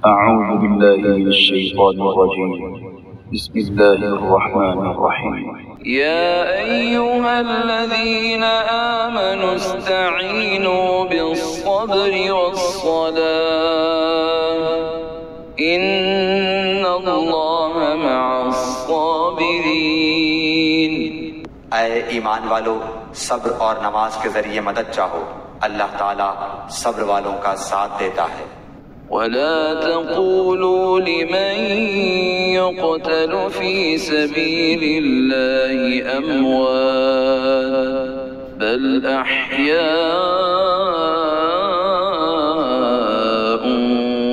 أعوذ بالله من الشيطان الرجيم. بسم الله الرحمن الرحيم. يا أيها الذين آمنوا استعينوا بالصبر والصلاة إن الله مع الصابرين. اے ایمان والو، صبر اور نماز کے ذریعے مدد چاہو، اللہ تعالیٰ صبر والوں کا ساتھ دیتا ہے۔ ولا تقولوا لمن يقتل في سبيل الله أموات بل أحياء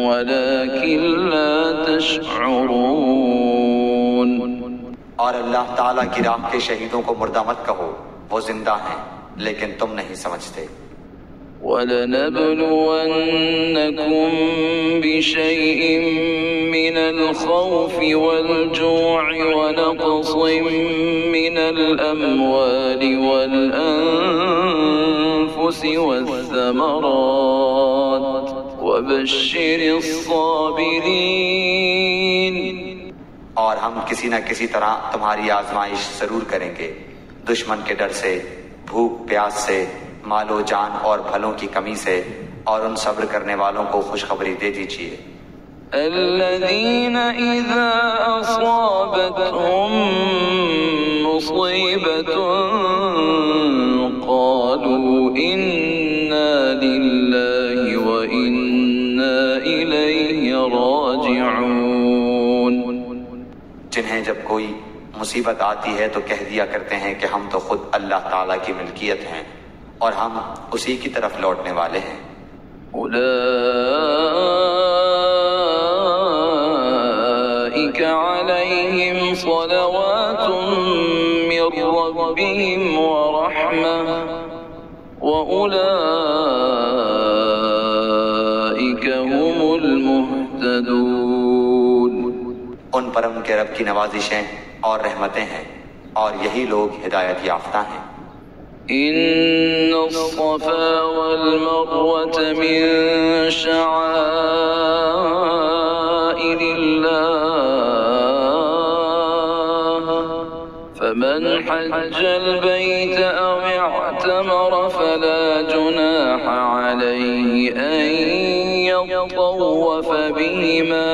ولكن لا تشعرون۔ اور اللہ تعالیٰ کی راہ کے شہیدوں کو مردہ مت کہو، وہ زندہ ہیں لیکن تم نہیں سمجھتے۔ وَلَنَبْلُوَنَّكُمْ بِشَيْءٍ مِّنَ الْخَوْفِ وَالْجُوعِ وَنَقْصٍ مِّنَ الْأَمْوَالِ وَالْأَنفُسِ وَالثَّمَرَاتِ وَبَشِّرِ الصَّابِرِينَ۔ اور ہم کسی نہ کسی طرح تمہاری آزمائش ضرور کریں گے، دشمن کے ڈر سے، بھوک پیاس سے، مال و جان اور پھلوں کی کمی سے، اور ان صبر کرنے والوں کو خوشخبری دے دیجیے۔ الذين إذا أصابتهم مصيبة قالوا إنا لله وإنا إليه راجعون۔ جنہیں جب کوئی مصیبت آتی ہے تو کہہ دیا کرتے ہیں کہ ہم تو خود اللہ تعالیٰ کی ملکیت ہیں اور ہم اسی کی طرف لوٹنے والے ہیں۔ أولئك عليهم صلوات من ربهم ورحمة وأولئك هم المهتدون۔ ان پر ان کے رب کی نوازشیں اور رحمتیں ہیں، اور یہی لوگ ہدایت یافتہ ہیں۔ إن الصفا والمروة من شعائر الله فمن حج البيت أو اعتمر فلا جناح عليه أن يطوف بهما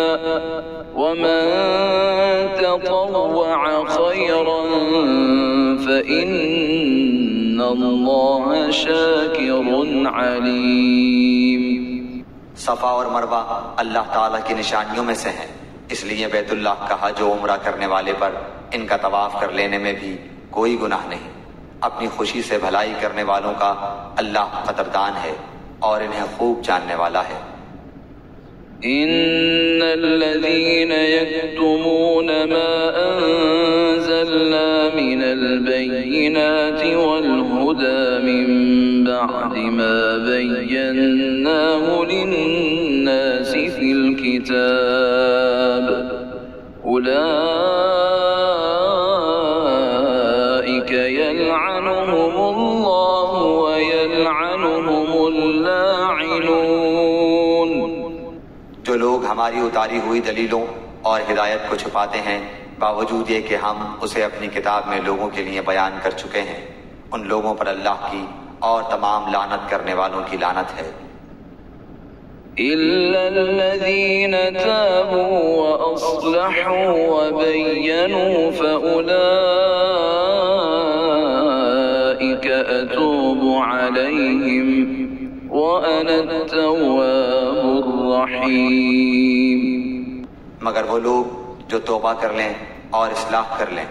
ومن تطوع خيرا فإن اللہ شاکر علیم۔ صفا اور مروہ اللہ تعالیٰ کی نشانیوں میں سے ہیں، اس لیے بیت اللہ کا حج و عمرہ کرنے والے پر ان کا طواف کر لینے میں بھی کوئی گناہ نہیں۔ اپنی خوشی سے بھلائی کرنے والوں کا اللہ قدردان ہے اور انہیں خوب جاننے والا ہے۔ ان الذين يكتمون ما انزلنا من البينات والهدى من بعد ما بيناه للناس في الكتاب اولئك يلعنهم الله ويلعنهم اللاعنون۔ جو لوگ ہماری اتاری ہوئی دلیلوں اور ہدایت کو چھپاتے ہیں باوجود یہ کہ ہم اسے اپنی کتاب میں لوگوں کے لیے بیان کر چکے ہیں، ان لوگوں پر اللہ کی اور تمام لعنت کرنے والوں کی لعنت ہے۔ إلا الذين تابوا وأصلحوا وبينوا فأولئك أتوب عليهم وأنا التواب الرحيم۔ مگر وہ لوگ جو توبہ کر لیں اور اصلاح کر لیں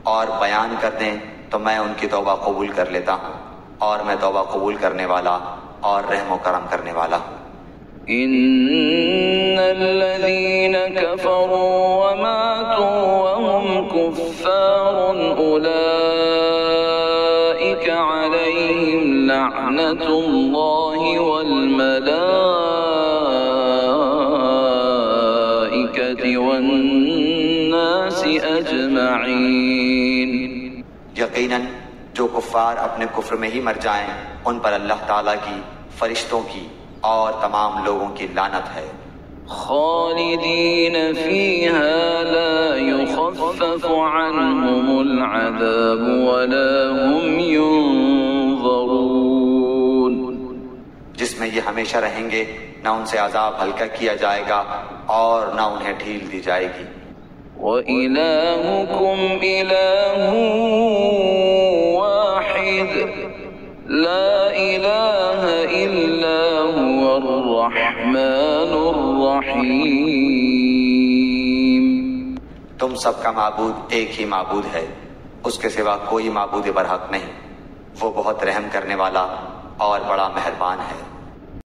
اور بیان کر دیں تو میں ان کی توبہ قبول کر لیتا ہوں، اور میں توبہ قبول کرنے والا اور رحم و کرم کرنے والا ہوں۔ إن الذين كفروا وماتوا وهم كفار أولئك عليهم لعنة الله والملائكة والناس أجمعين۔ یقیناً جو کفار اپنے کفر میں ہی مر جائیں ان پر اللہ تعالیٰ کی، فرشتوں کی اور تمام لوگوں کی لعنت ہے۔ خالدين فيها لا يخفف عنهم العذاب ولا هم ينظرون، جس میں یہ ہمیشہ رہیں گے، نہ ان سے عذاب ہلکا کیا جائے گا اور نہ انہیں ڈھیل دی جائے گی۔ وَإِلَٰهُكُمْ إِلَٰهٌ وَاحِدٌ لَا إِلَٰهَ إِلَّا هُوَ الرَّحْمَٰنُ الرَّحِيمُ، تم سب کا معبود ایک ہی معبود ہے، اس کے سوا کوئی معبود برحق نہیں، وہ بہت رحم کرنے والا اور بڑا مہربان ہے۔